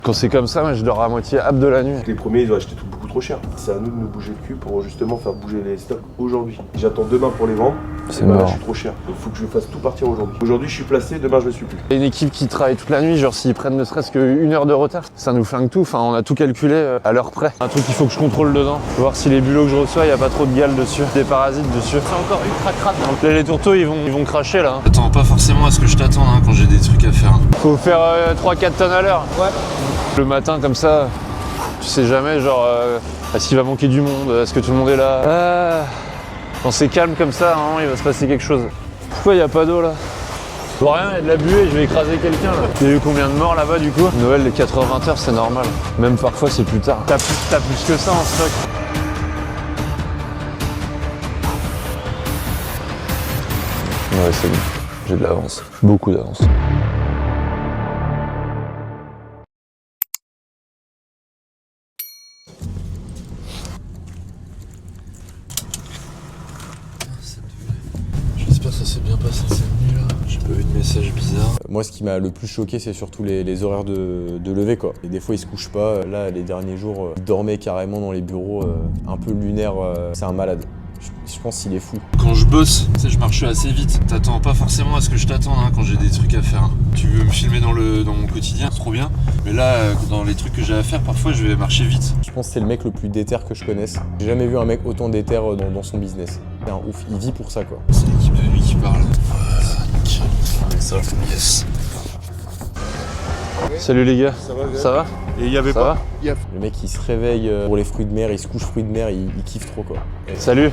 Quand c'est comme ça, moi je dors à moitié âpe de la nuit. Les premiers, ils ont acheté tout beaucoup trop cher. C'est à nous de nous bouger le cul pour justement faire bouger les stocks aujourd'hui. J'attends demain pour les vendre. C'est mort. Je suis trop cher. Il faut que je fasse tout partir aujourd'hui. Aujourd'hui, je suis placé, demain, je ne le suis plus. Il y a une équipe qui travaille toute la nuit, genre s'ils prennent ne serait-ce qu'une heure de retard, ça nous flingue tout. Enfin, on a tout calculé à l'heure près. Un truc qu'il faut que je contrôle dedans. Faut voir si les bulots que je reçois, il n'y a pas trop de gales dessus, des parasites dessus. C'est encore ultra crade. Donc là, les tourteaux, ils vont cracher là. Attends pas forcément à ce que je t'attende quand j'ai des trucs à faire. Faut faire 3-4 tonnes à l'heure. Ouais. Le matin, comme ça, tu sais jamais, genre, est-ce qu'il va manquer du monde? Est-ce que tout le monde est là? Quand c'est calme comme ça, hein, il va se passer quelque chose. Pourquoi il n'y a pas d'eau là? Pour rien, il y a de la buée, je vais écraser quelqu'un là. Il y a eu combien de morts là-bas du coup? Noël, les 4h-20h, c'est normal. Même parfois, c'est plus tard. T'as plus que ça en stock. Ouais, c'est bon. J'ai de l'avance. Beaucoup d'avance. J'espère que ça s'est bien passé cette nuit là. J'ai pas eu de message bizarre. Moi, ce qui m'a le plus choqué, c'est surtout les horaires de lever, quoi. Et des fois, ils se couchent pas. Là, les derniers jours, ils dormaient carrément dans les bureaux, un peu lunaire. C'est un malade. Je pense qu'il est fou. Quand je bosse, tu sais, je marche assez vite. T'attends pas forcément à ce que je t'attende quand j'ai des trucs à faire. Tu veux me filmer dans mon quotidien, c'est trop bien. Mais là, dans les trucs que j'ai à faire, parfois je vais marcher vite. Je pense que c'est le mec le plus déter que je connaisse. J'ai jamais vu un mec autant déter dans son business. C'est un ouf, il vit pour ça, quoi. C'est l'équipe de nuit qui parle. Nickel. Ça, yes. Salut les gars. Ça va? Et il y avait Ça pas. va Le mec, il se réveille pour les fruits de mer, il se couche fruits de mer, il kiffe trop, quoi. Salut.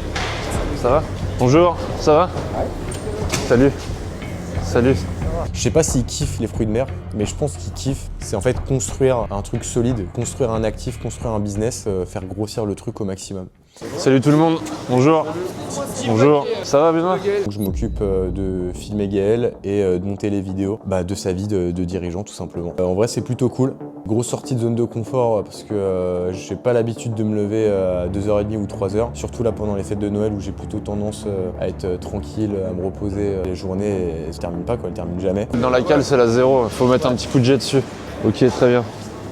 Ça va? Bonjour. Ça va? Salut. Salut. Je sais pas s'il kiffe les fruits de mer, mais je pense qu'il kiffe, c'est en fait construire un truc solide, construire un actif, construire un business, faire grossir le truc au maximum. Salut tout le monde. Bonjour. Bonjour. Ça va Benoît? Donc je m'occupe de filmer Gaël et de monter les vidéos de sa vie de dirigeant tout simplement. En vrai c'est plutôt cool. Grosse sortie de zone de confort parce que j'ai pas l'habitude de me lever à 2h30 ou 3h. Surtout là pendant les fêtes de Noël où j'ai plutôt tendance à être tranquille, à me reposer. Les journées elles se terminent pas quoi, elles terminent jamais. Dans la cale c'est la 0, faut mettre un petit coup de jet dessus. Ok, très bien.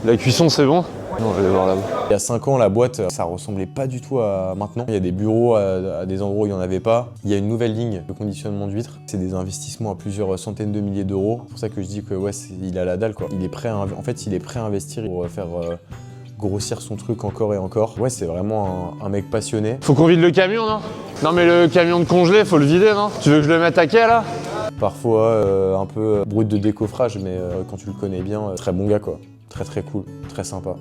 La cuisson c'est bon? Non, je vais aller voir là-bas. Il y a 5 ans, la boîte, ça ressemblait pas du tout à maintenant. Il y a des bureaux à des endroits où il n'y en avait pas. Il y a une nouvelle ligne de conditionnement d'huîtres. C'est des investissements à plusieurs centaines de milliers d'euros. C'est pour ça que je dis que ouais, il a la dalle quoi. Il est prêt à investir pour faire grossir son truc encore et encore. Ouais, c'est vraiment un mec passionné. Faut qu'on vide le camion, non? Non mais le camion de congelé, faut le vider, non? Tu veux que je le mette à quai là? Parfois un peu brut de décoffrage, mais quand tu le connais bien, très bon gars quoi. Très très cool, très sympa.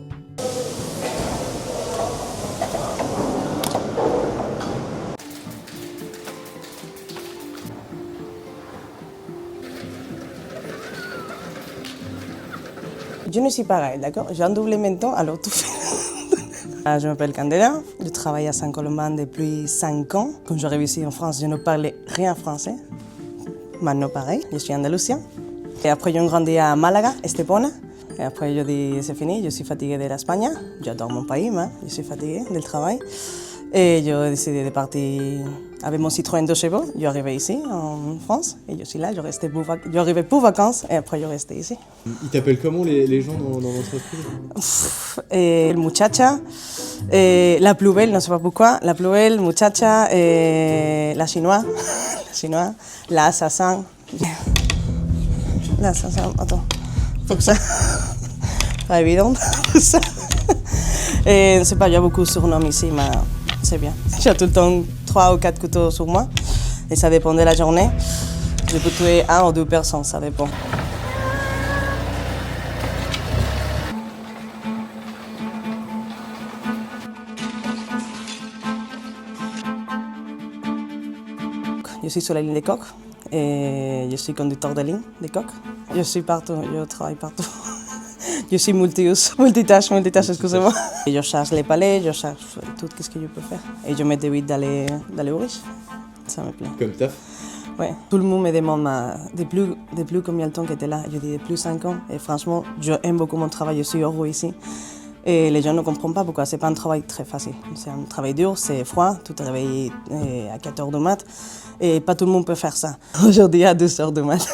Je ne suis pas pareil, d'accord? J'ai un double menton, alors tout fait. Je m'appelle Candela, je travaille à Saint-Colomban depuis 5 ans. Quand j'arrive ici en France, je ne parlais rien français. Maintenant, pareil, je suis andalousien. Et après, j'ai grandi à Malaga, Estepona. Et après, je dis, c'est fini, je suis fatiguée de l'Espagne. J'adore mon pays, mais je suis fatiguée du travail. Et j'ai décidé de partir avec mon Citroën 2 chevaux. Je suis arrivée ici, en France, et je suis là, je suis arrivée pour vacances, et après, je restais ici. Ils t'appellent comment les gens dans l'entreprise? Et muchacha, et la plus belle, je ne sais pas pourquoi, la plus belle, muchacha, et la chinoise, la assassin. L'assassin, attends, faut que ça. Pas évident, tout ça. Et je sais pas, il y a beaucoup de surnoms ici, mais c'est bien. J'ai tout le temps 3 ou 4 couteaux sur moi, et ça dépend de la journée. Je peux tuer 1 ou 2 personnes, ça dépend. Je suis sur la ligne des coques et je suis conducteur de ligne des coques. Je suis partout, je travaille partout. Je suis multitâche, excusez-moi. Je cherche les palais, je cherche tout ce que je peux faire. Et je m'évite d'aller au riche. Ça me plaît. Comme taf? Ouais. Tout le monde me demande depuis combien de temps que tu es là. Je dis depuis 5 ans. Et franchement, j'aime beaucoup mon travail, je suis heureux ici. Et les gens ne comprennent pas pourquoi. C'est pas un travail très facile. C'est un travail dur, c'est froid, tout est réveillé à 4 heures du mat. Et pas tout le monde peut faire ça. Aujourd'hui, à 2 heures du mat.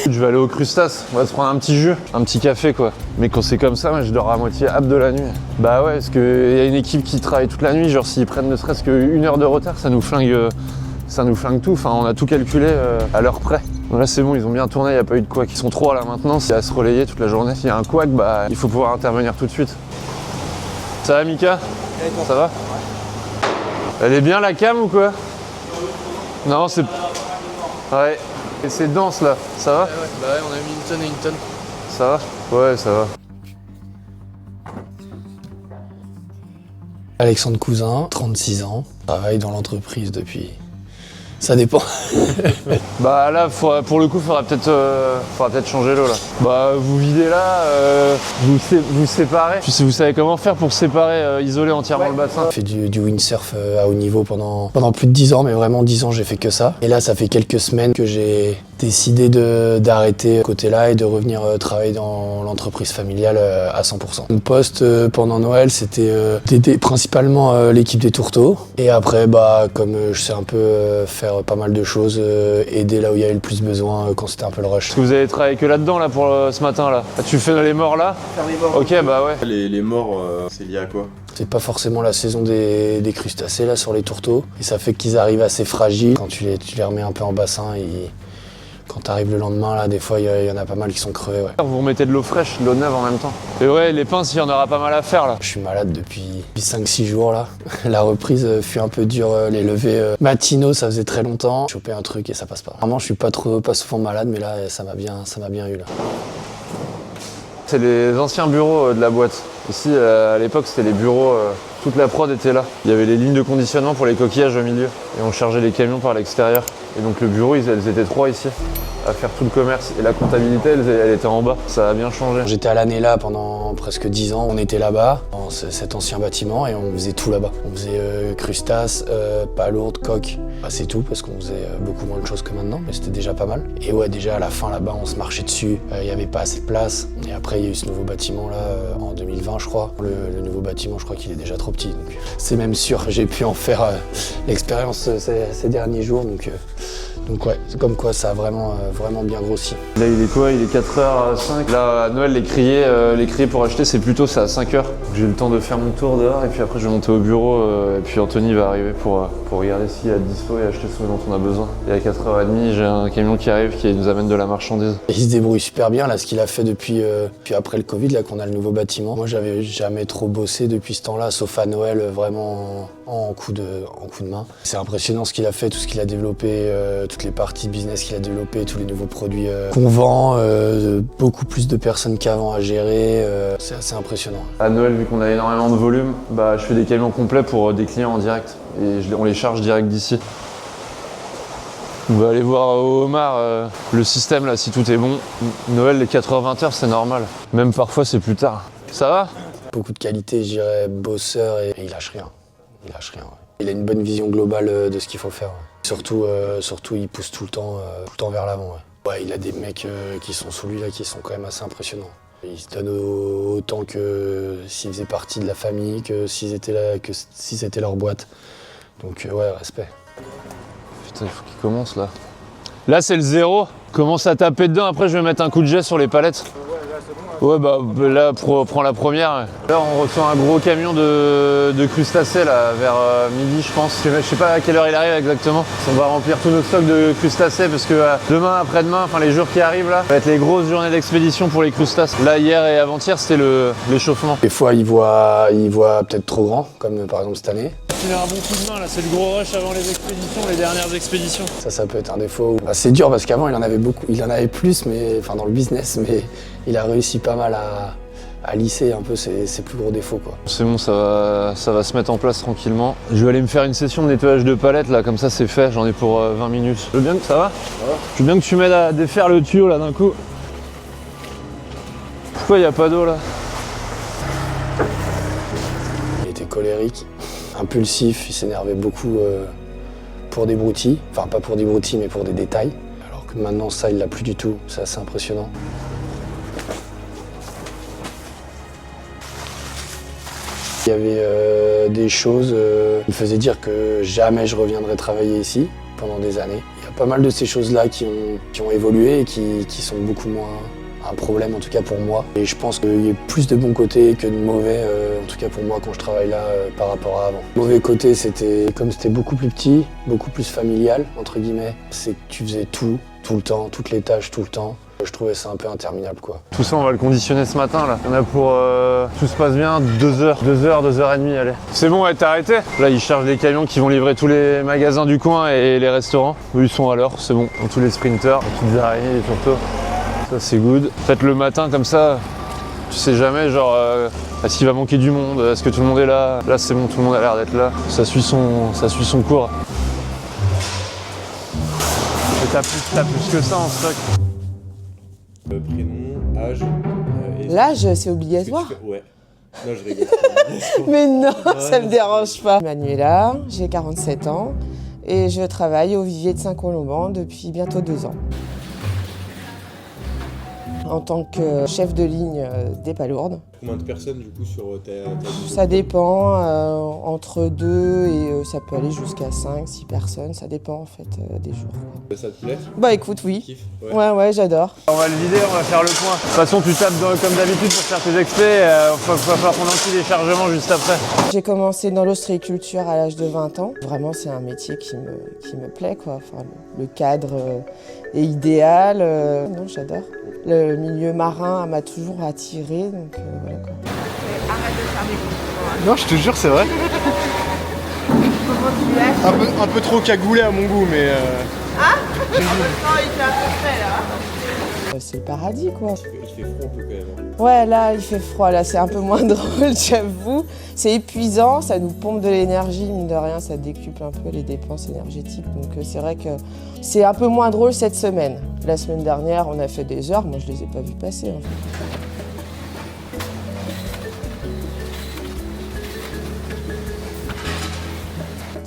Je vais aller au Crustas, on va se prendre un petit jus, un petit café quoi. Mais quand c'est comme ça, moi je dors à moitié âpe de la nuit. Bah ouais, parce qu'il y a une équipe qui travaille toute la nuit, genre s'ils prennent ne serait-ce qu'une heure de retard, ça nous flingue tout. Enfin, on a tout calculé à l'heure près. Donc là c'est bon, ils ont bien tourné, il n'y a pas eu de couac. Ils sont 3 là maintenant, il y a à se relayer toute la journée. S'il y a un couac, bah il faut pouvoir intervenir tout de suite. Ça va Mika? Ça va? Elle est bien la cam ou quoi? Non, c'est... Ouais. Et c'est dense là, ça va? Ouais, bah ouais, on a mis une tonne et une tonne. Ça va? Ouais, ça va. Alexandre Cousin, 36 ans, travaille dans l'entreprise depuis... Ça dépend. Bah là, pour le coup, faudra peut-être changer l'eau là. Bah vous videz là, vous séparez. Vous savez comment faire pour séparer, isoler entièrement le bassin? J'ai fait du windsurf à haut niveau pendant plus de 10 ans, mais vraiment 10 ans j'ai fait que ça. Et là ça fait quelques semaines que j'ai décidé d'arrêter ce côté-là et de revenir travailler dans l'entreprise familiale à 100%. Mon poste pendant Noël, c'était d'aider principalement l'équipe des tourteaux. Et après, bah comme je sais un peu faire pas mal de choses, aider là où il y avait le plus besoin quand c'était un peu le rush. Est-ce que vous avez travaillé que là-dedans là pour ce matin là? Tu fais les morts là? Faire les morts. Ok, bah ouais. Les morts, c'est lié à quoi? C'est pas forcément la saison des crustacés là sur les tourteaux. Et ça fait qu'ils arrivent assez fragiles. Quand tu les remets un peu en bassin, quand t'arrives le lendemain, là, des fois, il y en a pas mal qui sont crevés, ouais. Vous remettez de l'eau fraîche, de l'eau neuve en même temps. Et ouais, les pinces, il y en aura pas mal à faire là. Je suis malade depuis 5-6 jours, là. La reprise fut un peu dure, les levées matinaux, ça faisait très longtemps. J'ai chopé un truc et ça passe pas. Vraiment, je suis pas souvent malade, mais là, ça m'a bien eu, là. C'est les anciens bureaux de la boîte. Ici, à l'époque, c'était les bureaux, toute la prod était là. Il y avait les lignes de conditionnement pour les coquillages au milieu. Et on chargeait les camions par l'extérieur. Et donc le bureau, elles étaient 3 ici, à faire tout le commerce. Et la comptabilité, elle était en bas. Ça a bien changé. J'étais à l'année là pendant presque 10 ans. On était là-bas, dans cet ancien bâtiment, et on faisait tout là-bas. On faisait crustacés, palourdes, coques. Bah, c'est tout, parce qu'on faisait beaucoup moins de choses que maintenant, mais c'était déjà pas mal. Et ouais, déjà à la fin là-bas, on se marchait dessus. Il n'y avait pas assez de place. Et après, il y a eu ce nouveau bâtiment là, en 2020, je crois. Le nouveau bâtiment, je crois qu'il est déjà trop petit. Donc c'est même sûr, j'ai pu en faire l'expérience ces derniers jours. Donc ouais, c'est comme quoi ça a vraiment bien grossi. Là, il est quoi? Il est 4h05. Là, à Noël, les criers pour acheter, c'est plutôt ça à 5h. J'ai eu le temps de faire mon tour dehors et puis après, je vais monter au bureau. Et puis Anthony va arriver pour regarder s'il y a dispo et acheter ce dont on a besoin. Et à 4h30, j'ai un camion qui arrive qui nous amène de la marchandise. Il se débrouille super bien, là, ce qu'il a fait depuis après le Covid, là, qu'on a le nouveau bâtiment. Moi, j'avais jamais trop bossé depuis ce temps-là, sauf à Noël, vraiment en coup de main. C'est impressionnant ce qu'il a fait, tout ce qu'il a développé, toutes les parties de business qu'il a développées, tous les nouveaux produits qu'on vend, beaucoup plus de personnes qu'avant à gérer, c'est assez impressionnant. À Noël, vu qu'on a énormément de volume, bah, je fais des camions complets pour des clients en direct et on les charge direct d'ici. On va aller voir au Homard le système là, si tout est bon. Noël, les 4h-20h, c'est normal. Même parfois, c'est plus tard. Ça va? Beaucoup de qualité, je dirais, bosseur, et il lâche rien. Il lâche rien, ouais. Il a une bonne vision globale de ce qu'il faut faire. Ouais. Surtout, il pousse tout le temps vers l'avant. Ouais. Ouais, il a des mecs qui sont sous lui là, qui sont quand même assez impressionnants. Ils se donnent autant que s'ils faisaient partie de la famille, que s'ils étaient là, que si c'était leur boîte. Donc ouais, respect. Putain, il faut qu'il commence là. Là, c'est le 0. Commence à taper dedans. Après, je vais mettre un coup de jet sur les palettes. Ouais, bah là, prends la première. Là, on reçoit un gros camion de crustacés là, vers midi, je pense. Je sais pas à quelle heure il arrive exactement. On va remplir tous nos stocks de crustacés parce que demain, après-demain, enfin les jours qui arrivent là, ça va être les grosses journées d'expédition pour les crustacés. Là, hier et avant-hier, c'était l'échauffement. Des fois, il voit peut-être trop grand, comme par exemple cette année. Il a un bon coup de main là, c'est le gros rush avant les expéditions, les dernières expéditions. Ça peut être un défaut. Bah, c'est dur parce qu'avant il en avait beaucoup, il en avait plus, mais enfin dans le business, mais il a réussi pas mal à lisser un peu ses plus gros défauts, quoi. C'est bon, ça va se mettre en place tranquillement. Je vais aller me faire une session de nettoyage de palettes là, comme ça c'est fait, j'en ai pour 20 minutes. Je veux bien que ça va? Je veux bien que tu m'aides à défaire le tuyau là d'un coup. Pourquoi il n'y a pas d'eau là? Il était colérique, impulsif, il s'énervait beaucoup pour des broutilles. Enfin, pas pour des broutilles, mais pour des détails. Alors que maintenant, ça, il l'a plus du tout. C'est assez impressionnant. Il y avait des choses qui me faisaient dire que jamais je reviendrais travailler ici pendant des années. Il y a pas mal de ces choses-là qui ont évolué et qui sont beaucoup moins un problème, en tout cas pour moi. Et je pense qu'il y a plus de bons côtés que de mauvais, en tout cas pour moi quand je travaille là par rapport à avant. Mauvais côté, c'était comme c'était beaucoup plus petit, beaucoup plus familial, entre guillemets. C'est que tu faisais tout le temps, toutes les tâches tout le temps. Je trouvais ça un peu interminable, quoi. Tout ça, on va le conditionner ce matin, là. On a pour, tout se passe bien, 2 heures, 2h30, allez. C'est bon, ouais, t'as arrêté? Là, ils chargent des camions qui vont livrer tous les magasins du coin et les restaurants. Eux, ils sont à l'heure, c'est bon. Tous les sprinters, les petites araignées, les tourteaux. Ça, c'est good. Peut-être le matin, comme ça, tu sais jamais, genre, est-ce qu'il va manquer du monde? Est-ce que tout le monde est là? Là, c'est bon, tout le monde a l'air d'être là. Ça suit son cours. Et t'as plus que ça en stock. Prénom, âge. L'âge, c'est obligatoire. Ouais. Non, je rigole. Mais non, ça me dérange pas. Manuela, j'ai 47 ans et je travaille au vivier de Saint-Colomban depuis bientôt 2 ans. En tant que chef de ligne des palourdes. Combien de personnes du coup sur ta Ça dépend, entre 2 et ça peut aller jusqu'à 5-6 personnes, ça dépend en fait des jours. Ça te plaît? Bah écoute, oui. Kiff, Ouais, j'adore. On va le vider, on va faire le point. De toute façon, tu tapes comme d'habitude pour faire tes expés. Il va falloir qu'on enquille les chargements juste après. J'ai commencé dans l'ostréiculture à l'âge de 20 ans. Vraiment, c'est un métier qui me plaît, quoi. Enfin, le cadre est idéal. Non, j'adore. Le milieu marin m'a toujours attirée, donc voilà, quoi. Arrête de faire des compliments. Non, je te jure, c'est vrai. Comment tu es? Un peu trop cagoulé à mon goût, mais... Ah non, il fait un peu frais là. C'est le paradis, quoi. Il fait froid un peu quand même. Ouais, là, il fait froid, là, c'est un peu moins drôle, j'avoue. C'est épuisant, ça nous pompe de l'énergie, mine de rien, ça décuple un peu les dépenses énergétiques. Donc c'est vrai que c'est un peu moins drôle cette semaine. La semaine dernière, on a fait des heures, moi je les ai pas vues passer, en fait.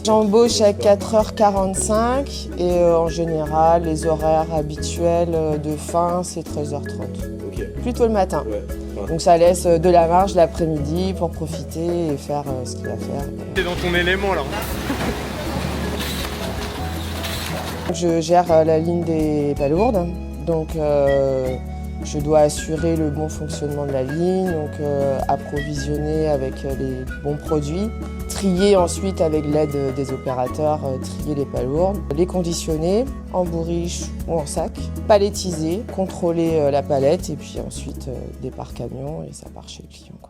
J'embauche à 4h45 et en général, les horaires habituels de fin, c'est 13h30. Ok. Plutôt le matin. Ouais. Donc ça laisse de la marge l'après-midi pour profiter et faire ce qu'il y a à faire. T'es dans ton élément là. Je gère la ligne des palourdes, donc je dois assurer le bon fonctionnement de la ligne, donc approvisionner avec les bons produits, trier ensuite avec l'aide des opérateurs, trier les palourdes, les conditionner en bourriche ou en sac, palettiser, contrôler la palette et puis ensuite départ camion et ça part chez le client, quoi.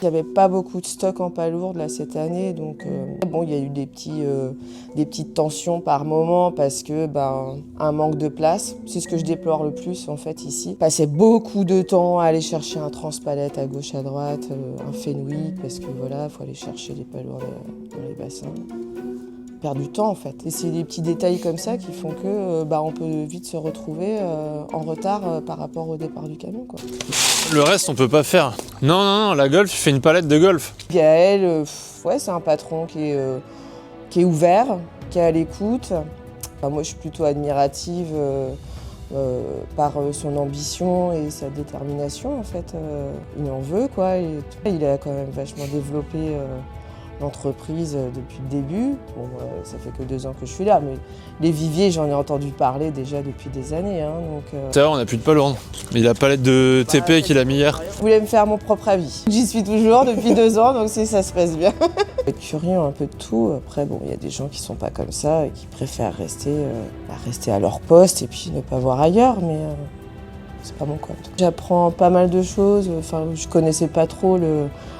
Il n'y avait pas beaucoup de stock en palourde là cette année, donc bon, il y a eu des petites tensions par moment parce que un manque de place, c'est ce que je déplore le plus en fait ici. Passer beaucoup de temps à aller chercher un transpalette à gauche à droite, un Fenwick parce que voilà, faut aller chercher les palourdes dans les bassins. Perdre du temps en fait. Et c'est des petits détails comme ça qui font que on peut vite se retrouver en retard par rapport au départ du camion, quoi. Le reste, on peut pas faire. Non, la golf, tu fais une palette de golf. Gaël, ouais, c'est un patron qui est ouvert, qui est à l'écoute. Enfin, moi, je suis plutôt admirative par son ambition et sa détermination, en fait. Il en veut, quoi. Et il a quand même vachement développé l'entreprise depuis le début. Bon, ça fait que 2 ans que je suis là, mais les viviers, j'en ai entendu parler déjà depuis des années. Hein, donc, D'ailleurs, on n'a plus de palourde. Mais la palette de TP qu'il a mis hier. je voulais me faire mon propre avis. J'y suis toujours depuis 2 ans, donc ça se passe bien. Être curieux un peu de tout. Après, bon, il y a des gens qui sont pas comme ça et qui préfèrent rester à leur poste et puis ne pas voir ailleurs, mais c'est pas mon compte. J'apprends pas mal de choses. Enfin, je connaissais pas trop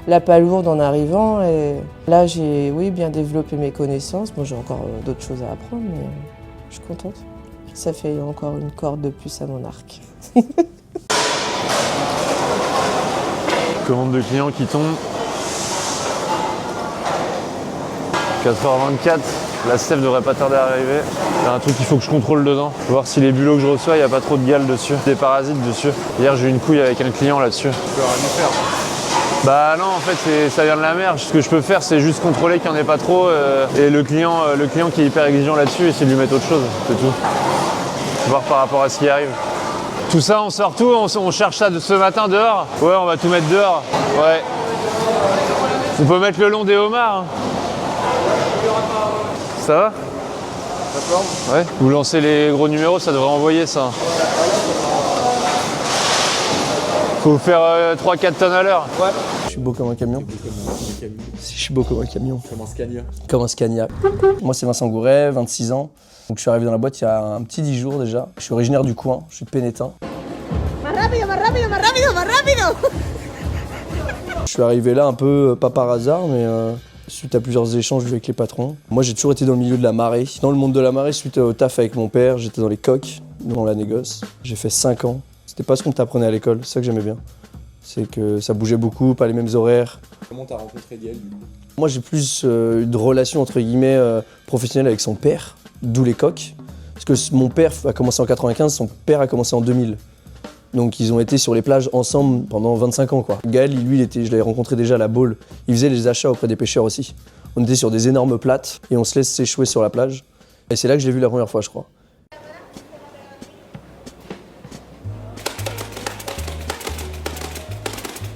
la palourde en arrivant et là, j'ai bien développé mes connaissances. Bon, j'ai encore d'autres choses à apprendre, mais je suis contente. Ça fait encore une corde de plus à mon arc. Commande de client qui tombe. 4h24, la Steph devrait pas tarder à arriver. Il y a un truc qu'il faut que je contrôle dedans. Voir si les bulots que je reçois, il n'y a pas trop de gales dessus, des parasites dessus. Hier, j'ai eu une couille avec un client là-dessus. Tu peux rien y faire. Bah non, en fait, ça vient de la mer. Ce que je peux faire, c'est juste contrôler qu'il n'y en ait pas trop. Et le client qui est hyper exigeant là-dessus, essayer de lui mettre autre chose, c'est tout. Voir par rapport à ce qui arrive. Tout ça, on sort tout, on cherche ça de ce matin dehors. Ouais, on va tout mettre dehors. Ouais. On peut mettre le long des homards. Hein. Ça va? D'accord. Ouais. Vous lancez les gros numéros, ça devrait envoyer ça. Faut faire 3-4 tonnes à l'heure. Ouais. Je suis beau comme un camion. Si je suis beau comme un camion. Comme un Scania. Comme un Scania. Moi c'est Vincent Gouret, 26 ans. Donc je suis arrivé dans la boîte il y a un petit 10 jours déjà. Je suis originaire du coin, je suis pénétin. Je suis arrivé là un peu, pas par hasard, mais suite à plusieurs échanges avec les patrons. Moi j'ai toujours été dans le milieu de la marée. Dans le monde de la marée, suite au taf avec mon père, j'étais dans les coques, dans la négoce. J'ai fait 5 ans. C'était pas ce qu'on t'apprenait à l'école, c'est ça que j'aimais bien. C'est que ça bougeait beaucoup, pas les mêmes horaires. Comment t'as rencontré Gaël du coup? Moi j'ai plus une relation entre guillemets professionnelle avec son père, d'où les coques. Parce que mon père a commencé en 95, son père a commencé en 2000. Donc ils ont été sur les plages ensemble pendant 25 ans quoi. Gaël, lui, je l'avais rencontré déjà à la Baule. Il faisait les achats auprès des pêcheurs aussi. On était sur des énormes plates et on se laisse s'échouer sur la plage. Et c'est là que je l'ai vu la première fois je crois.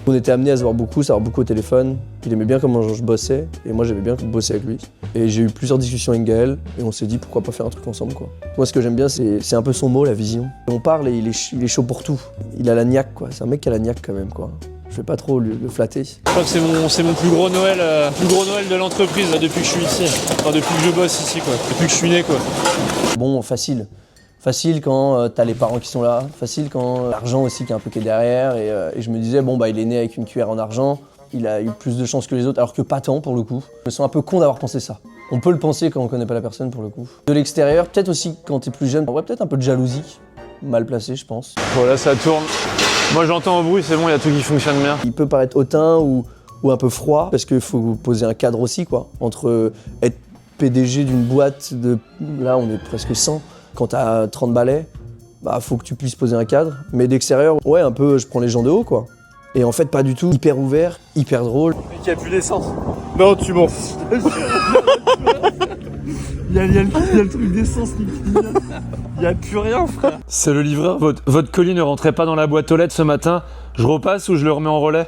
On était amenés à se voir beaucoup, savoir beaucoup au téléphone. Il aimait bien comment je bossais et moi j'aimais bien bosser avec lui. Et j'ai eu plusieurs discussions avec Gaël et on s'est dit pourquoi pas faire un truc ensemble quoi. Moi ce que j'aime bien c'est un peu son mot, la vision. On parle et il est chaud pour tout. Il a la niaque quoi, c'est un mec qui a la niaque quand même quoi. Je vais pas trop le flatter. Je crois que c'est mon plus gros Noël de l'entreprise depuis que je suis ici. Enfin depuis que je bosse ici quoi, depuis que je suis né quoi. Bon, facile. Facile quand t'as les parents qui sont là, facile quand l'argent aussi qui est un peu qui est derrière et je me disais bon bah il est né avec une cuillère en argent, il a eu plus de chance que les autres alors que pas tant pour le coup. Je me sens un peu con d'avoir pensé ça. On peut le penser quand on connaît pas la personne pour le coup. De l'extérieur, peut-être aussi quand t'es plus jeune, ouais peut-être un peu de jalousie, mal placée je pense. Voilà ça tourne. Moi j'entends au bruit, c'est bon, il y a tout qui fonctionne bien. Il peut paraître hautain ou un peu froid parce qu'il faut poser un cadre aussi quoi. Entre être PDG d'une boîte de, là on est presque 100. Quand t'as 30 balais, bah faut que tu puisses poser un cadre. Mais d'extérieur, ouais, un peu, je prends les gens de haut, quoi. Et en fait, pas du tout. Hyper ouvert, hyper drôle. Il n'y a plus d'essence. Non, tu mens. Il y a le truc d'essence qui finit. Il n'y a plus rien, frère. C'est le livreur. Votre colis ne rentrait pas dans la boîte aux lettres ce matin. Je repasse ou je le remets en relais?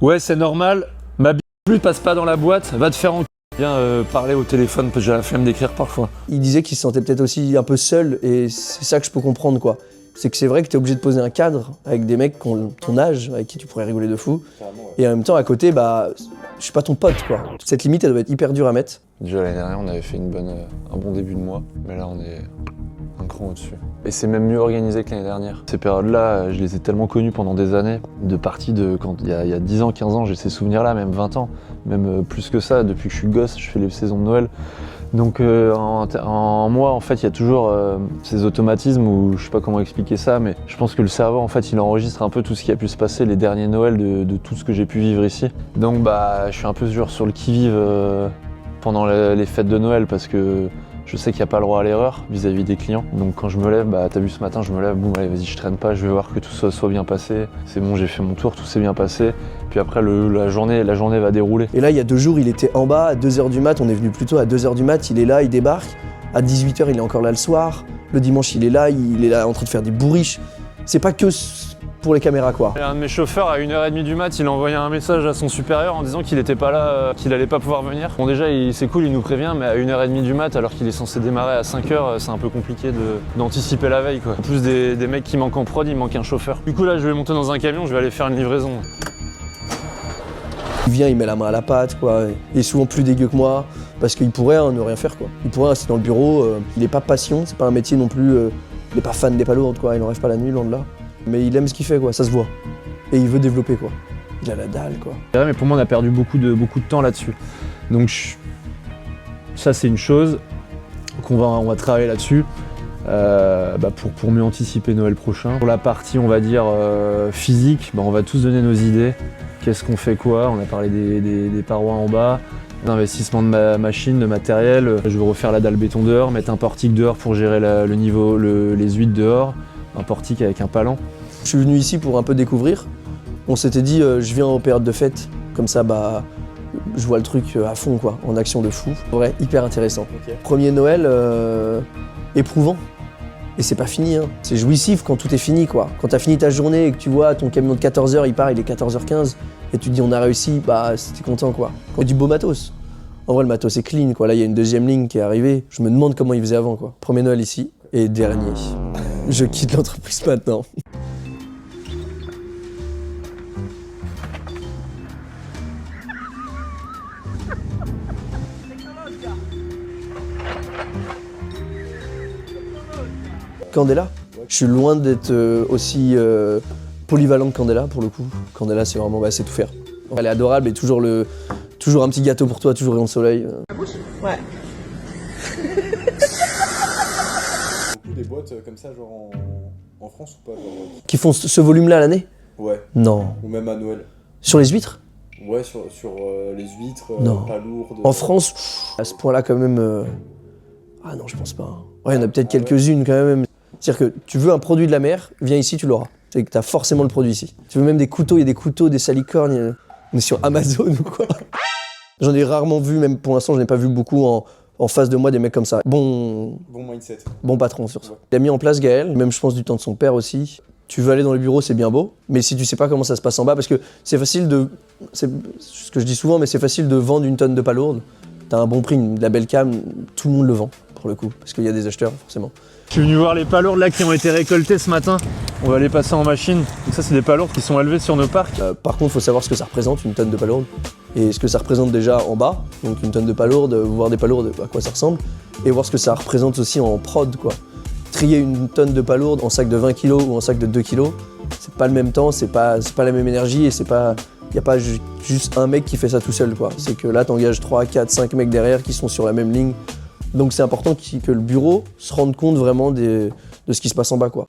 Ouais, c'est normal. Ma bille passe pas dans la boîte. Va te faire en... Viens parler au téléphone parce que j'ai la flemme d'écrire parfois. Il disait qu'il se sentait peut-être aussi un peu seul et c'est ça que je peux comprendre quoi. C'est que c'est vrai que t'es obligé de poser un cadre avec des mecs qui ont ton âge, avec qui tu pourrais rigoler de fou. Et en même temps à côté, bah, je suis pas ton pote quoi. Cette limite elle doit être hyper dure à mettre. Déjà l'année dernière on avait fait un bon début de mois, mais là on est un cran au-dessus. Et c'est même mieux organisé que l'année dernière. Ces périodes-là, je les ai tellement connues pendant des années, de parties de quand il y a 10 ans, 15 ans, j'ai ces souvenirs-là, même 20 ans, même plus que ça, depuis que je suis gosse, je fais les saisons de Noël. Donc en moi, en fait, il y a toujours ces automatismes où je sais pas comment expliquer ça, mais je pense que le cerveau, en fait, il enregistre un peu tout ce qui a pu se passer les derniers Noëls de tout ce que j'ai pu vivre ici. Donc bah, je suis un peu sur le qui-vive pendant les fêtes de Noël parce que je sais qu'il n'y a pas le droit à l'erreur vis-à-vis des clients. Donc quand je me lève, bah t'as vu ce matin, je me lève, bon allez vas-y je traîne pas, je vais voir que tout ça soit bien passé. C'est bon, j'ai fait mon tour, tout s'est bien passé. Puis après la journée va dérouler. Et là il y a 2 jours, il était en bas à 2h du mat, on est venu plus tôt à 2h du mat, il est là, il débarque. À 18h, il est encore là le soir. Le dimanche, il est là en train de faire des bourriches. C'est pas que pour les caméras quoi. Et un de mes chauffeurs à 1h30 du mat, il a envoyé un message à son supérieur en disant qu'il était pas là, qu'il allait pas pouvoir venir. Bon déjà c'est cool, il nous prévient, mais à 1h30 du mat alors qu'il est censé démarrer à 5h, c'est un peu compliqué d'anticiper la veille quoi. En plus des mecs qui manquent en prod, il manque un chauffeur. Du coup là je vais monter dans un camion, je vais aller faire une livraison. Il vient, il met la main à la pâte quoi. Il est souvent plus dégueu que moi parce qu'il pourrait ne rien faire quoi. Il pourrait rester dans le bureau, il est pas patient, c'est pas un métier non plus, il est pas fan des palourdes quoi, il en rêve pas la nuit loin de là. Mais il aime ce qu'il fait quoi, ça se voit. Et il veut développer quoi. Il a la dalle quoi. Mais pour moi on a perdu beaucoup de temps là-dessus. Donc ça c'est une chose on va travailler là-dessus pour mieux anticiper Noël prochain. Pour la partie on va dire physique, on va tous donner nos idées. Qu'est-ce qu'on fait quoi? On a parlé des parois en bas, d'investissement de machines, de matériel. Je veux refaire la dalle béton dehors, mettre un portique dehors pour gérer le niveau, les huiles dehors. Un portique avec un palan. Je suis venu ici pour un peu découvrir, On s'était dit, je viens aux périodes de fête, comme ça, bah, je vois le truc à fond, quoi, en action de fou. Ouais, hyper intéressant. Ok. Premier Noël, éprouvant. Et c'est pas fini, hein. C'est jouissif quand tout est fini, quoi. Quand t'as fini ta journée et que tu vois ton camion de 14h, il part, il est 14h15, et tu te dis on a réussi, bah, t'es content, quoi. Quand du beau matos. En vrai, le matos est clean, quoi. Là, il y a une deuxième ligne qui est arrivée. Je me demande comment il faisait avant, quoi. Premier Noël ici, et dernier. Je quitte l'entreprise maintenant. Candela. Je suis loin d'être aussi polyvalent que Candela pour le coup. Candela c'est vraiment, bah, c'est tout faire. Elle est adorable et toujours un petit gâteau pour toi, toujours rayon de soleil. Ouais. Beaucoup des boîtes comme ça, genre en France ou pas genre... Qui font ce volume-là à l'année? Ouais. Non. Ou même à Noël. Sur les huîtres? Ouais, sur les huîtres, Non. pas lourdes. En France, à ce point-là quand même... Ah non, je pense pas. Ouais, il y en a peut-être quelques-unes quand même. C'est-à-dire que tu veux un produit de la mer, viens ici, tu l'auras. C'est que t'as forcément le produit ici. Tu veux même des couteaux, il y a des couteaux, des salicornes, on est sur Amazon ou quoi. J'en ai rarement vu, même pour l'instant, je n'ai pas vu beaucoup en face de moi des mecs comme ça. Bon mindset. Bon patron sur ça. Ouais. Il a mis en place Gaël, même je pense du temps de son père aussi. Tu veux aller dans les bureaux, c'est bien beau, mais si tu sais pas comment ça se passe en bas, parce que c'est facile de... C'est ce que je dis souvent, mais c'est facile de vendre une tonne de palourdes. T'as un bon prix, de la belle cam, tout le monde le vend, pour le coup, parce qu'il y a des acheteurs, forcément. Je suis venu voir les palourdes là qui ont été récoltées ce matin. On va les passer en machine. Donc ça c'est des palourdes qui sont élevées sur nos parcs. Par contre, il faut savoir ce que ça représente, une tonne de palourdes. Et ce que ça représente déjà en bas, donc une tonne de palourdes, voir des palourdes, à quoi ça ressemble. Et voir ce que ça représente aussi en prod, quoi. Trier une tonne de palourdes en sac de 20 kg ou en sac de 2 kg, c'est pas le même temps, c'est pas la même énergie et c'est pas... Il n'y a pas juste un mec qui fait ça tout seul, quoi. C'est que là, t'engages 3, 4, 5 mecs derrière qui sont sur la même ligne. Donc c'est important que le bureau se rende compte vraiment de ce qui se passe en bas, quoi.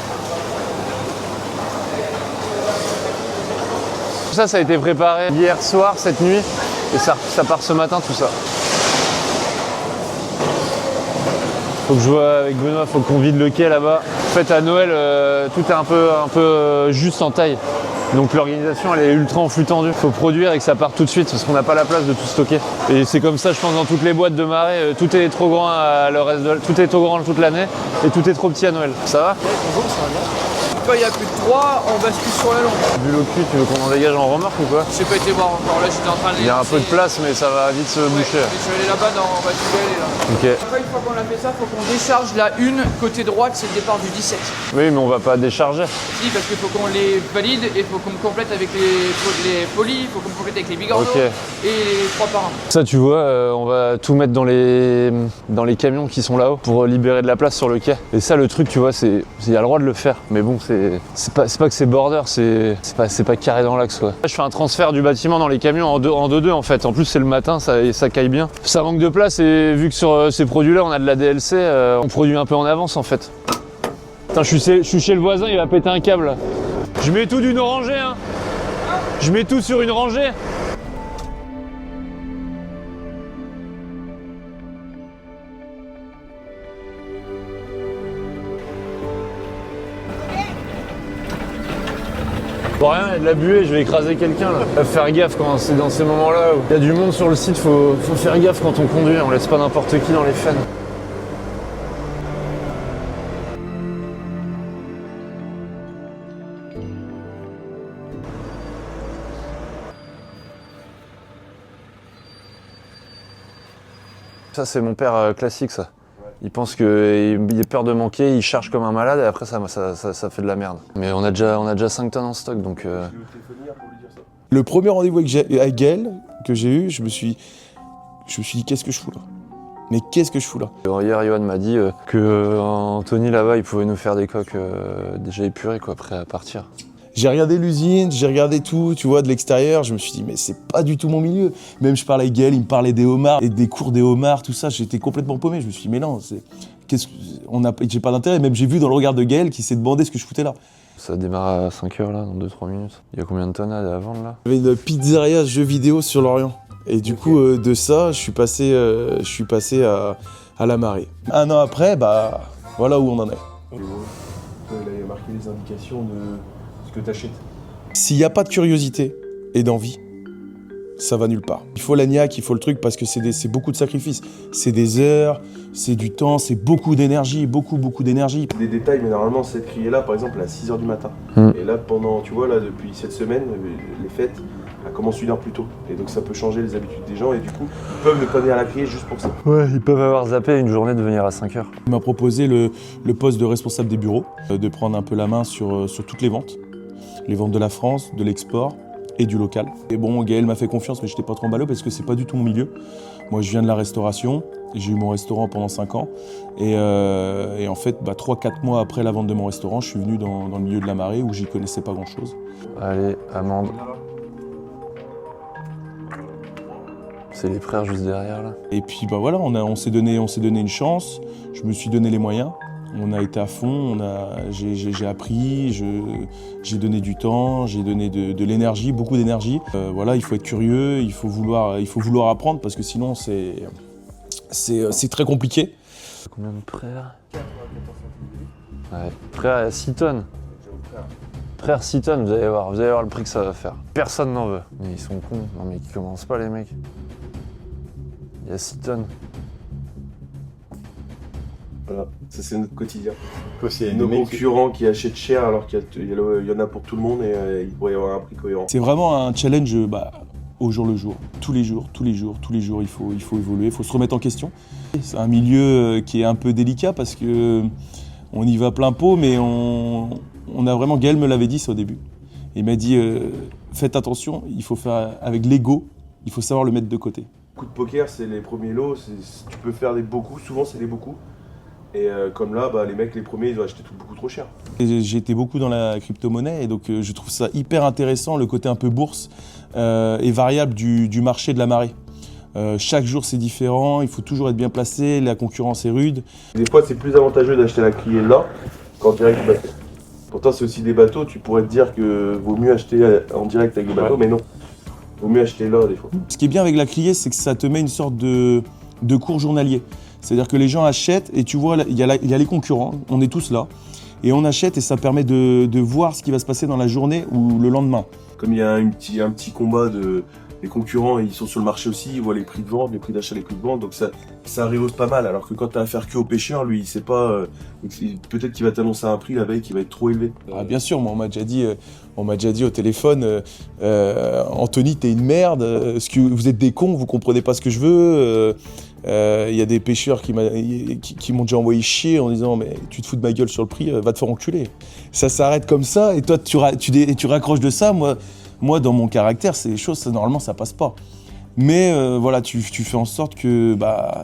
Tout ça, ça a été préparé hier soir, cette nuit, et ça part ce matin, tout ça. Faut que je vois avec Benoît, faut qu'on vide le quai là-bas. En fait, à Noël, tout est un peu juste en taille. Donc l'organisation, elle est ultra en flux tendu. Faut produire et que ça parte tout de suite, parce qu'on n'a pas la place de tout stocker. Et c'est comme ça, je pense, dans toutes les boîtes de marais, tout est trop grand à le reste tout est trop grand toute l'année, et tout est trop petit à Noël. Ça va? Bonjour, ça va bien. Quand il y a plus de 3, on bascule sur la longue. Vu le cul, tu veux qu'on en dégage en remorque ou quoi? J'ai pas été voir encore, là j'étais en train de les... Il y a un peu de place, mais ça va vite se boucher. Je suis allé là-bas dans Batugalé là. Ok. Après, une fois qu'on a fait ça, faut qu'on décharge la une, côté droite, c'est le départ du 17. Oui, mais on va pas décharger. Si, parce qu'il faut qu'on les valide et il faut qu'on me complète avec les polis, il faut qu'on me complète avec les bigorneaux Ok. et les 3 par 1. Ça, tu vois, on va tout mettre dans les camions qui sont là-haut pour libérer de la place sur le quai. Et ça, le truc, tu vois, il y a le droit de le faire. Mais bon, c'est pas que c'est border, c'est pas carré dans l'axe, quoi. Là, je fais un transfert du bâtiment dans les camions en 2-2 en fait. En plus, c'est le matin, ça caille bien. Ça manque de place et vu que sur ces produits-là, on a de la DLC, on produit un peu en avance en fait. Putain, je suis chez le voisin, il va péter un câble là. Je mets tout d'une rangée, hein. Je mets tout sur une rangée. Bon, rien, il y a de la buée, je vais écraser quelqu'un là. Faut faire gaffe quand c'est dans ces moments-là où il y a du monde sur le site, faut faire gaffe quand on conduit, on laisse pas n'importe qui dans les fans. Ça, c'est mon père classique, ça. Il pense qu'il a peur de manquer, il charge comme un malade et après ça fait de la merde. Mais on a déjà 5 tonnes en stock, donc... Le premier rendez-vous avec Gaël que j'ai eu, je me suis dit qu'est-ce que je fous là? Mais qu'est-ce que je fous là? Hier, Johan m'a dit que Anthony là-bas, il pouvait nous faire des coques déjà épurées, quoi, prêts à partir. J'ai regardé l'usine, j'ai regardé tout, tu vois, de l'extérieur, je me suis dit mais c'est pas du tout mon milieu. Même je parlais avec Gaël, il me parlait des homards et des cours des homards, tout ça, j'étais complètement paumé. Je me suis dit mais non, j'ai pas d'intérêt. Même j'ai vu dans le regard de Gaël qui s'est demandé ce que je foutais là. Ça démarre à 5 heures là, dans 2-3 minutes. Il y a combien de tonnes à vendre là? J'avais une pizzeria jeux vidéo sur Lorient. Et du coup, de ça, je suis passé à la marée. 1 an après, bah voilà où on en est. Là, il y a marqué les indications de ce que tu achètes. S'il n'y a pas de curiosité et d'envie, ça va nulle part. Il faut la niaque, il faut le truc parce que c'est beaucoup de sacrifices. C'est des heures, c'est du temps, c'est beaucoup d'énergie, beaucoup d'énergie. Des détails, mais normalement cette criée-là, par exemple, à 6h du matin. Et là, tu vois, depuis cette semaine, les fêtes, elle commence 1 heure plus tôt. Et donc ça peut changer les habitudes des gens et du coup, ils peuvent ne pas venir à la criée juste pour ça. Ouais, ils peuvent avoir zappé une journée de venir à 5h. Il m'a proposé le poste de responsable des bureaux, de prendre un peu la main sur toutes les ventes de la France, de l'export et du local. Et bon, Gaël m'a fait confiance, mais j'étais pas trop emballé parce que c'est pas du tout mon milieu. Moi, je viens de la restauration, j'ai eu mon restaurant pendant 5 ans. Et en fait, 3-4 mois après la vente de mon restaurant, je suis venu dans le milieu de la marée où j'y connaissais pas grand-chose. Allez, amende. C'est les frères juste derrière, là. Et puis, voilà, on s'est donné une chance, je me suis donné les moyens. On a été à fond, j'ai appris, j'ai donné du temps, j'ai donné de l'énergie, beaucoup d'énergie. Voilà, il faut être curieux, il faut vouloir apprendre parce que sinon c'est très compliqué. Combien de frères? Ouais, frère à 6 tonnes. Frère 6 tonnes, vous allez voir le prix que ça va faire. Personne n'en veut. Mais ils sont cons. Non mais ils commencent pas les mecs. Il y a 6 tonnes. Voilà, ça c'est notre quotidien. C'est nos concurrents qui achètent cher alors qu'il y en a pour tout le monde et il pourrait y avoir un prix cohérent. C'est vraiment un challenge au jour le jour. Tous les jours, il faut évoluer, il faut se remettre en question. C'est un milieu qui est un peu délicat parce que on y va plein pot, mais on a vraiment, Gaël me l'avait dit ça au début. Il m'a dit faites attention, il faut faire avec l'ego, il faut savoir le mettre de côté. Coup de poker, c'est les premiers lots, tu peux faire des beaucoup, souvent c'est des beaucoup. Et comme là, les mecs, les premiers, ils ont acheté tout beaucoup trop cher. J'ai été beaucoup dans la crypto-monnaie et donc je trouve ça hyper intéressant, le côté un peu bourse et variable du marché de la marée. Chaque jour, c'est différent, il faut toujours être bien placé, la concurrence est rude. Des fois, c'est plus avantageux d'acheter la criée là qu'en direct du bateau. Pourtant, c'est aussi des bateaux, tu pourrais te dire que vaut mieux acheter en direct avec le bateau, mais non. Vaut mieux acheter là, des fois. Ce qui est bien avec la criée, c'est que ça te met une sorte de cours journalier. C'est-à-dire que les gens achètent et tu vois, il y a les concurrents, on est tous là, et on achète et ça permet de voir ce qui va se passer dans la journée ou le lendemain. Comme il y a un petit combat les concurrents, ils sont sur le marché aussi, ils voient les prix de vente, les prix d'achat, les prix de vente, donc ça rehausse pas mal. Alors que quand tu as affaire que au pêcheur, lui, il sait pas, peut-être qu'il va t'annoncer un prix la veille qui va être trop élevé. Ah, bien sûr, moi, on m'a déjà dit au téléphone, Anthony, t'es une merde, vous êtes des cons, vous comprenez pas ce que je veux. Il y a des pêcheurs qui m'ont déjà envoyé chier en disant mais tu te fous de ma gueule sur le prix, va te faire enculer. Ça s'arrête comme ça et toi tu raccroches de ça. Moi dans mon caractère, ces choses normalement ça passe pas. Mais voilà, tu fais en sorte que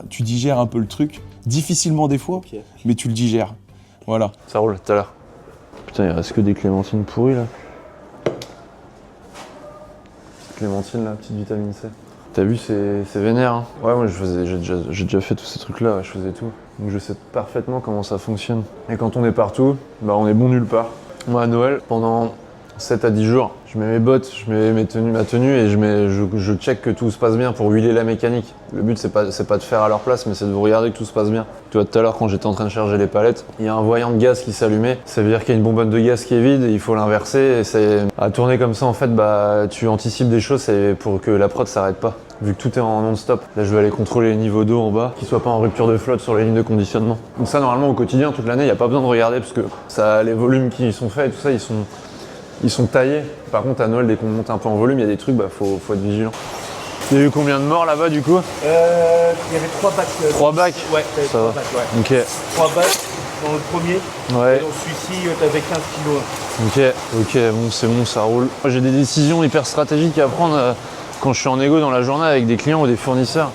tu digères un peu le truc, difficilement des fois, mais tu le digères. Voilà. Ça roule tout à l'heure. Putain, il reste que des clémentines pourries là. Clémentine là, petite vitamine C. T'as vu, c'est vénère. Hein. Ouais, moi j'ai déjà fait tous ces trucs-là, ouais, je faisais tout. Donc je sais parfaitement comment ça fonctionne. Et quand on est partout, on est bon nulle part. Moi à Noël, pendant 7 à 10 jours, je mets mes bottes, je mets ma tenue et je check que tout se passe bien pour huiler la mécanique. Le but c'est pas de faire à leur place, mais c'est de vous regarder que tout se passe bien. Tu vois, tout à l'heure quand j'étais en train de charger les palettes, il y a un voyant de gaz qui s'allumait. Ça veut dire qu'il y a une bonbonne de gaz qui est vide et il faut l'inverser. Et c'est à tourner comme ça en fait, tu anticipes des choses pour que la prod s'arrête pas. Vu que tout est en non-stop. Là je vais aller contrôler les niveaux d'eau en bas, qu'ils soient pas en rupture de flotte sur les lignes de conditionnement. Donc ça normalement au quotidien, toute l'année, il n'y a pas besoin de regarder parce que les volumes qui sont faits et tout ça, ils sont taillés. Par contre à Noël, dès qu'on monte un peu en volume, il y a des trucs, faut être vigilant. Il y a eu combien de morts là-bas du coup? Il y avait 3 bacs. 3 bacs? Ouais, t'avais 3 bacs, ouais. Ok. 3 bacs dans le premier, ouais. Et dans celui-ci, t'avais 15 kilos. Ok, bon, c'est bon, ça roule. Moi, j'ai des décisions hyper stratégiques à prendre quand je suis en négo dans la journée avec des clients ou des fournisseurs.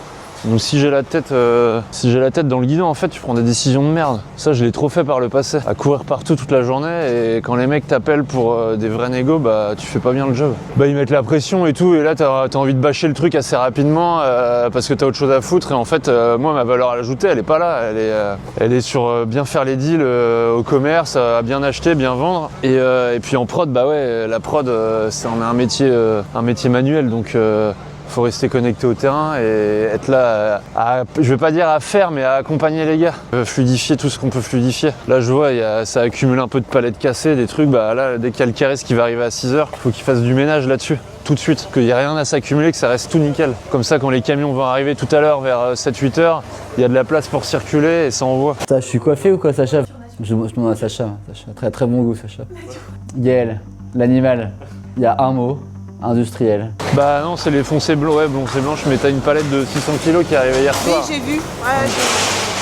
Donc si j'ai la tête dans le guidon, en fait, tu prends des décisions de merde. Ça, je l'ai trop fait par le passé, à courir partout toute la journée. Et quand les mecs t'appellent pour des vrais négos, tu fais pas bien le job. Ils mettent la pression et tout, et là, t'as envie de bâcher le truc assez rapidement parce que t'as autre chose à foutre. Et en fait, moi, ma valeur ajoutée, elle est pas là. Elle est sur bien faire les deals au commerce, à bien acheter, bien vendre. Et puis en prod, la prod, c'est un métier manuel, donc Faut rester connecté au terrain et être là je vais pas dire à faire, mais à accompagner les gars. Fluidifier tout ce qu'on peut fluidifier. Là, je vois, ça accumule un peu de palettes cassées, des trucs. Bah là, dès qu'il y a le carré qui va arriver à 6h, faut qu'il fasse du ménage là-dessus. Tout de suite, qu'il n'y ait rien à s'accumuler, que ça reste tout nickel. Comme ça, quand les camions vont arriver tout à l'heure vers 7-8h, il y a de la place pour circuler et ça envoie. Je suis coiffé ou quoi, Sacha? Je demande à Sacha. Très très bon goût, Sacha. Gaël, l'animal, il y a un mot, industriel. Bah non, c'est les foncés blancs, ouais, foncés blanches, mais t'as une palette de 600 kg qui est arrivée hier soir. Oui, j'ai vu.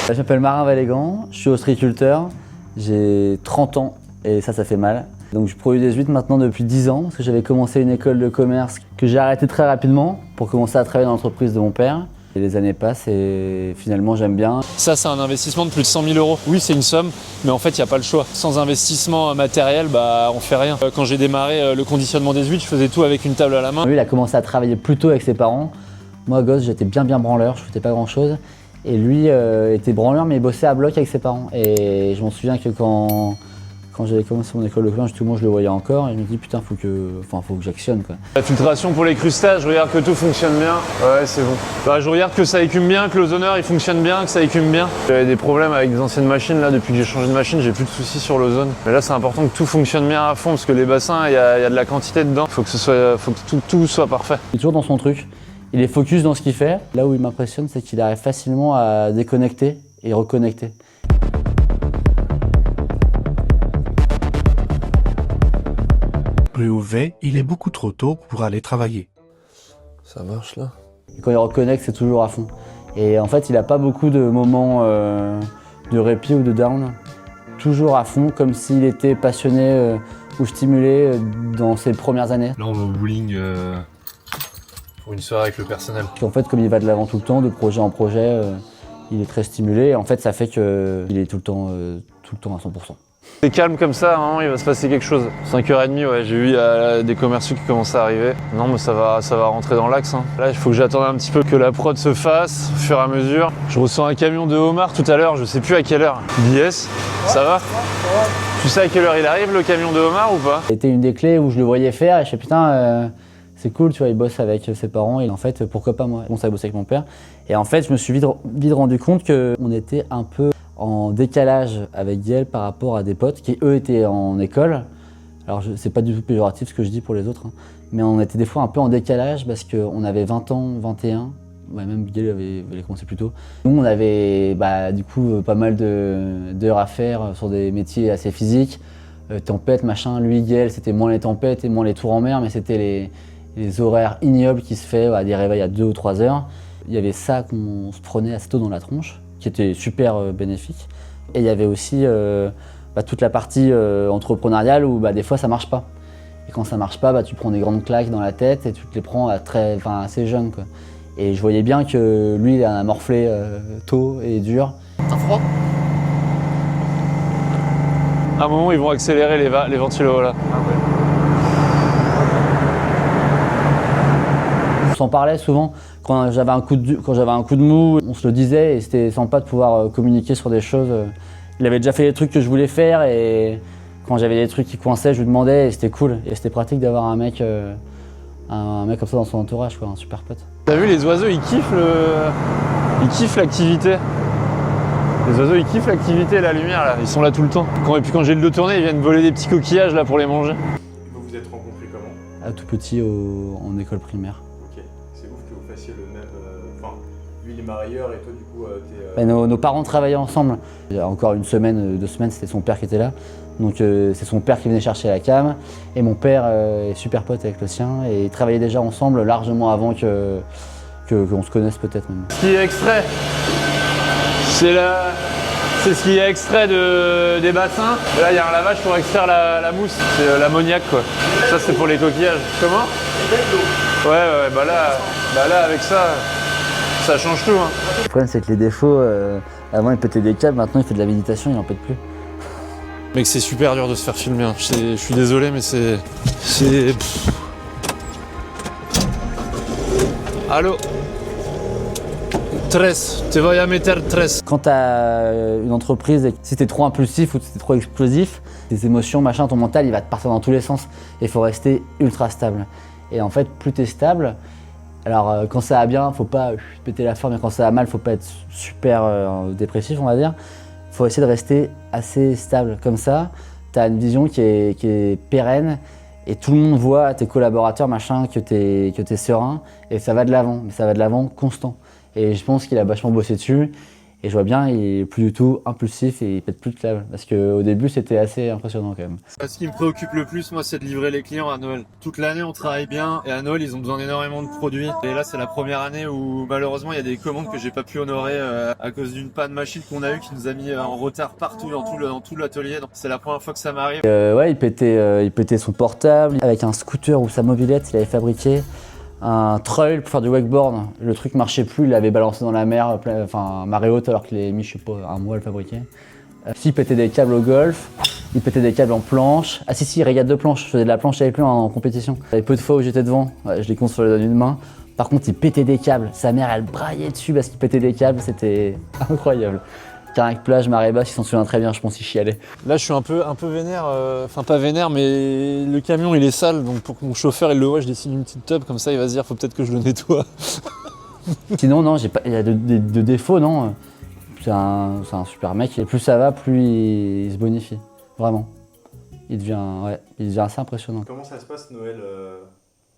Je m'appelle Marin Valégan, je suis ostréiculteur, j'ai 30 ans et ça fait mal. Donc je produis des huîtres maintenant depuis 10 ans parce que j'avais commencé une école de commerce que j'ai arrêté très rapidement pour commencer à travailler dans l'entreprise de mon père. Et les années passent et finalement j'aime bien. Ça, c'est un investissement de plus de 100 000 €. Oui, c'est une somme, mais en fait, il n'y a pas le choix. Sans investissement matériel, bah, on fait rien. Quand j'ai démarré le conditionnement des huîtres, je faisais tout avec une table à la main. Lui, il a commencé à travailler plus tôt avec ses parents. Moi, gosse, j'étais bien branleur, je faisais pas grand chose. Et lui était branleur, mais il bossait à bloc avec ses parents. Et je m'en souviens que quand j'avais commencé mon école de commerce, tout le monde je le voyais encore et je me dis putain faut que j'actionne quoi. La filtration pour les crustages, je regarde que tout fonctionne bien. Ouais, c'est bon. Bah, je regarde que ça écume bien, que l'ozoneur il fonctionne bien, que ça écume bien. J'avais des problèmes avec des anciennes machines là, depuis que j'ai changé de machine, j'ai plus de soucis sur l'ozone. Mais là c'est important que tout fonctionne bien à fond parce que les bassins, il y a de la quantité dedans. Faut que tout soit parfait. Il est toujours dans son truc, il est focus dans ce qu'il fait. Là où il m'impressionne, c'est qu'il arrive facilement à déconnecter et reconnecter. Rue V, il est beaucoup trop tôt pour aller travailler. Ça marche là? Quand il reconnecte, c'est toujours à fond. Et en fait, il n'a pas beaucoup de moments de répit ou de down. Toujours à fond, comme s'il était passionné ou stimulé dans ses premières années. Là, on va au bowling pour une soirée avec le personnel. En fait, comme il va de l'avant tout le temps, de projet en projet, il est très stimulé. Et en fait, ça fait qu'il est tout le temps à 100%. C'est calme comme ça, hein, il va se passer quelque chose. 5h30, ouais, j'ai vu il y a des commerciaux qui commencent à arriver. Non, mais ça va rentrer dans l'axe. Hein. Là, il faut que j'attende un petit peu que la prod se fasse, au fur et à mesure. Je reçois un camion de homard tout à l'heure, je sais plus à quelle heure. BS, ça va? Tu sais à quelle heure il arrive, le camion de homard ou pas? C'était une des clés où je le voyais faire et je sais putain, c'est cool, tu vois, il bosse avec ses parents et en fait, pourquoi pas moi? Bon, ça bosse avec mon père. Et en fait, je me suis vite rendu compte qu'on était un peu en décalage avec Gaël par rapport à des potes qui eux étaient en école. Alors c'est pas du tout péjoratif ce que je dis pour les autres, hein, mais on était des fois un peu en décalage parce qu'on avait 20 ans, 21, ouais, même Gaël avait commencé plus tôt. Nous on avait du coup pas mal d'heures à faire sur des métiers assez physiques, tempêtes, machin. Lui Gaël c'était moins les tempêtes et moins les tours en mer, mais c'était les horaires ignobles qui se fait, des réveils à 2 ou 3 heures. Il y avait ça qu'on se prenait assez tôt dans la tronche, qui était super bénéfique. Et il y avait aussi toute la partie entrepreneuriale où des fois ça marche pas. Et quand ça marche pas, tu prends des grandes claques dans la tête et tu te les prends assez jeune, quoi. Et je voyais bien que lui il a morflé tôt et dur. T'as froid? À un moment ils vont accélérer les ventilos là. Ah ouais. On s'en parlait souvent. Quand j'avais un coup de mou, on se le disait et c'était sympa de pouvoir communiquer sur des choses. Il avait déjà fait des trucs que je voulais faire et quand j'avais des trucs qui coinçaient, je lui demandais et c'était cool. Et c'était pratique d'avoir un mec comme ça dans son entourage, quoi, un super pote. T'as vu, les oiseaux, ils kiffent l'activité. Les oiseaux, ils kiffent l'activité et la lumière, là. Ils sont là tout le temps. Et puis quand j'ai le dos tourné, ils viennent voler des petits coquillages là pour les manger. Vous vous êtes rencontrés comment? Tout petit en école primaire. C'est ouf que vous fassiez le même. Lui il est marieur et toi du coup t'es. Nos parents travaillaient ensemble. Il y a encore 1 semaine, 2 semaines, c'était son père qui était là. Donc c'est son père qui venait chercher la cam. Et mon père est super pote avec le sien. Et ils travaillaient déjà ensemble largement avant qu'on se connaisse peut-être même. Ce qui est extrait, c'est ce qui est extrait des bassins. Et là il y a un lavage pour extraire la mousse. C'est l'ammoniac quoi. Ça c'est pour les coquillages. Comment? Ouais, là avec ça change tout. Hein. Le problème c'est que les défauts, avant il pétait des câbles, maintenant il fait de la méditation, il en pète plus. Mec, c'est super dur de se faire filmer. Hein. Je suis désolé, mais c'est. Allô? 13. Te voy a meter 13. Quand t'as une entreprise et que si t'es trop impulsif ou si t'es trop explosif, tes émotions, machin, ton mental, il va te partir dans tous les sens. Et il faut rester ultra stable. Et en fait, plus t'es stable, Alors quand ça va bien, faut pas péter la forme, et quand ça va mal, faut pas être super dépressif, on va dire. Faut essayer de rester assez stable. Comme ça, tu as une vision qui est pérenne et tout le monde voit, tes collaborateurs, machin, que t'es serein et ça va de l'avant, mais ça va de l'avant constant. Et je pense qu'il a vachement bossé dessus. Et je vois bien, il est plus du tout impulsif et il pète plus de câble. Parce qu'au début, c'était assez impressionnant quand même. Ce qui me préoccupe le plus, moi, c'est de livrer les clients à Noël. Toute l'année, on travaille bien et à Noël, ils ont besoin d'énormément de produits. Et là, c'est la première année où malheureusement, il y a des commandes que j'ai pas pu honorer à cause d'une panne machine qu'on a eue qui nous a mis en retard partout dans tout l'atelier. Donc, c'est la première fois que ça m'arrive. Ouais, il pétait son portable avec un scooter ou sa mobilette, il avait fabriqué un trail pour faire du wakeboard. Le truc marchait plus, il l'avait balancé dans la mer, enfin marée haute, alors qu'il avait mis, je sais pas, un mois à le fabriquer. Il pétait des câbles au golf, il pétait des câbles en planche. Ah si, régate de planche, je faisais de la planche avec lui en compétition. Il y avait peu de fois où j'étais devant, je les compte sur les doigts d'une main. Par contre, il pétait des câbles, sa mère elle braillait dessus parce qu'il pétait des câbles, c'était incroyable. Carac plage, marée basse, il s'en souvient très bien, je pense qu'il chialait. Là, je suis un peu vénère, enfin pas vénère, mais le camion il est sale, donc pour que mon chauffeur il le voit, je dessine une petite tub, comme ça il va se dire faut peut-être que je le nettoie. Sinon, non, il y a de défauts, non. C'est un super mec, et plus ça va, plus il se bonifie, vraiment. Il devient assez impressionnant. Comment ça se passe Noël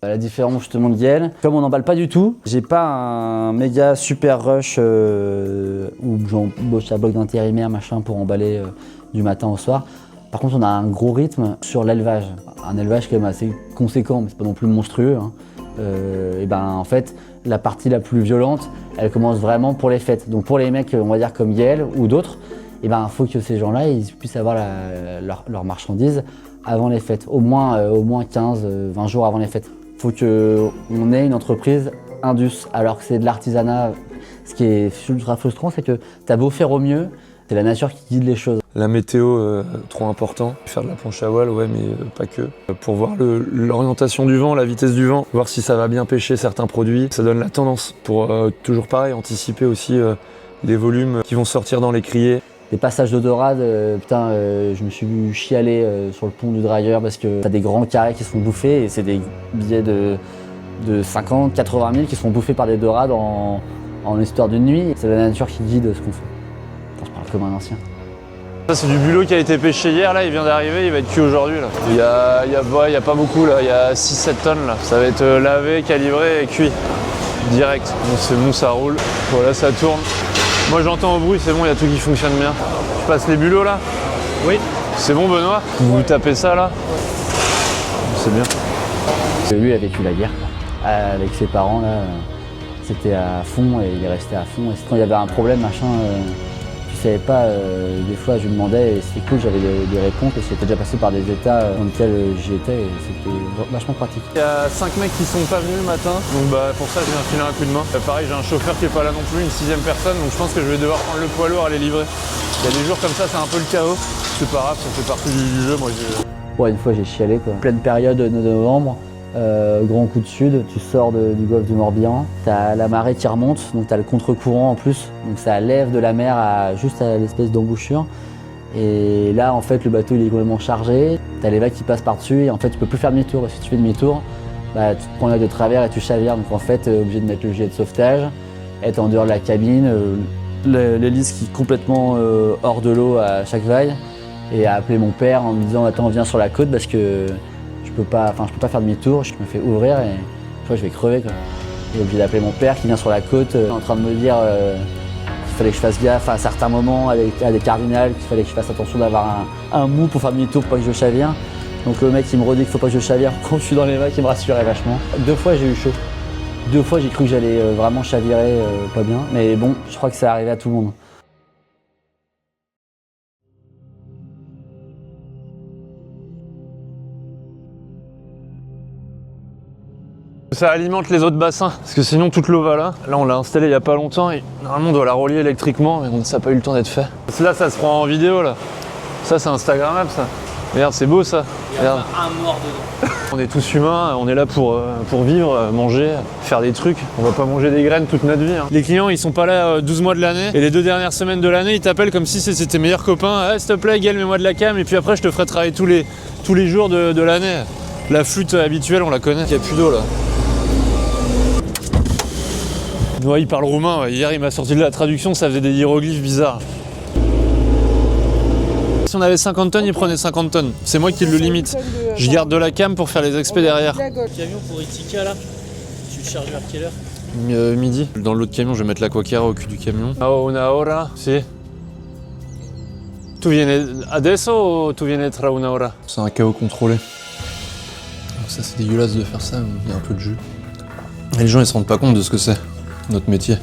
La différence justement de Gaël, comme on n'emballe pas du tout, j'ai pas un méga super rush où j'embauche un bloc d'intérimaire machin pour emballer du matin au soir. Par contre on a un gros rythme sur l'élevage, un élevage quand même assez conséquent mais c'est pas non plus monstrueux. Hein. Et ben en fait la partie la plus violente elle commence vraiment pour les fêtes. Donc pour les mecs on va dire comme Gaël ou d'autres, et ben faut que ces gens-là ils puissent avoir leur marchandise avant les fêtes, au moins 15-20 jours avant les fêtes. Faut qu'on ait une entreprise indus, alors que c'est de l'artisanat. Ce qui est ultra frustrant, c'est que t'as beau faire au mieux, c'est la nature qui guide les choses. La météo, trop important. Faire de la planche à voile, ouais, mais pas que. Pour voir l'orientation du vent, la vitesse du vent, voir si ça va bien pêcher certains produits. Ça donne la tendance pour, toujours pareil, anticiper aussi les volumes qui vont sortir dans les criées. Des passages d'eau dorade, je me suis vu chialer sur le pont du Dragueur parce que t'as des grands carrés qui se font bouffer et c'est des billets de 50, 80 000 qui se font bouffer par des dorades en histoire d'une nuit. C'est la nature qui guide ce qu'on fait. Je parle comme un ancien. Ça c'est du bulot qui a été pêché hier, là il vient d'arriver, il va être cuit aujourd'hui. Il y a pas beaucoup là, il y a 6-7 tonnes là. Ça va être lavé, calibré et cuit. Direct. Bon, c'est bon, ça roule. Voilà, ça tourne. Moi j'entends au bruit, c'est bon, il y a tout qui fonctionne bien. Je passe les bulots là? Oui. C'est bon Benoît? Vous tapez ça là? C'est bien. Lui il a vécu la guerre avec ses parents là. C'était à fond et il est resté à fond. Et quand il y avait un problème, machin, je savais pas, des fois je lui demandais et c'était cool, j'avais des réponses et c'était déjà passé par des états dans lesquels j'y étais et c'était vachement pratique. Il y a 5 mecs qui sont pas venus le matin, donc pour ça je viens filer un coup de main. Pareil, j'ai un chauffeur qui est pas là non plus, une 6e personne, donc je pense que je vais devoir prendre le poids lourd à les livrer. Il y a des jours comme ça, c'est un peu le chaos. C'est pas grave, ça fait partie du jeu, moi Ouais, une fois j'ai chialé quoi. Pleine période de novembre. Grand coup de sud, tu sors du golfe du Morbihan, t'as la marée qui remonte, donc t'as le contre-courant en plus, donc ça lève de la mer juste à l'espèce d'embouchure. Et là en fait le bateau il est complètement chargé, t'as les vagues qui passent par-dessus et en fait tu peux plus faire demi-tour. Si tu fais demi-tour, tu te prends l'œil de travers et tu chavires, donc en fait t'es obligé de mettre le gilet de sauvetage, être en dehors de la cabine, l'hélice qui est complètement hors de l'eau à chaque vague, et à appeler mon père en me disant attends viens sur la côte parce que je peux pas faire demi-tour, je me fais ouvrir et je vais crever quoi. J'ai obligé d'appeler mon père qui vient sur la côte en train de me dire qu'il fallait que je fasse gaffe à certains moments à des cardinals, qu'il fallait que je fasse attention d'avoir un mou pour faire demi-tour pour pas que je chavire. Donc le mec il me redit qu'il faut pas que je chavire quand je suis dans les vagues, il me rassurait vachement. 2 fois j'ai eu chaud. 2 fois j'ai cru que j'allais vraiment chavirer pas bien, mais bon, je crois que ça arrivé à tout le monde. Ça alimente les autres bassins, parce que sinon toute l'eau va là. Là on l'a installé il y a pas longtemps et normalement on doit la relier électriquement, mais ça n'a pas eu le temps d'être fait. Là ça se prend en vidéo là. Ça c'est instagrammable ça. Regarde c'est beau ça. Regarde. Un mort dedans. On est tous humains, on est là pour vivre, manger, faire des trucs. On va pas manger des graines toute notre vie. Hein. Les clients ils sont pas là 12 mois de l'année et les 2 dernières semaines de l'année ils t'appellent comme si c'était tes meilleurs copains. Ah, s'il te plaît Gaël mets-moi de la cam et puis après je te ferai travailler tous les jours de l'année. La flûte habituelle on la connaît. Il n'y a plus d'eau là. Ouais, il parle roumain, ouais. Hier il m'a sorti de la traduction, ça faisait des hiéroglyphes bizarres. Si on avait 50 tonnes, il prenait 50 tonnes. C'est moi qui le limite. Je garde de la cam pour faire les expés derrière. Le camion pour Itika là, tu le charges vers quelle heure? Midi. Dans l'autre camion, je vais mettre la quacchiera au cul du camion. Ah, una hora, si. Tu viene adesso o tu viene tra una hora? C'est un chaos contrôlé. Alors ça c'est dégueulasse de faire ça, mais il y a un peu de jus. Et les gens ils se rendent pas compte de ce que c'est, notre métier.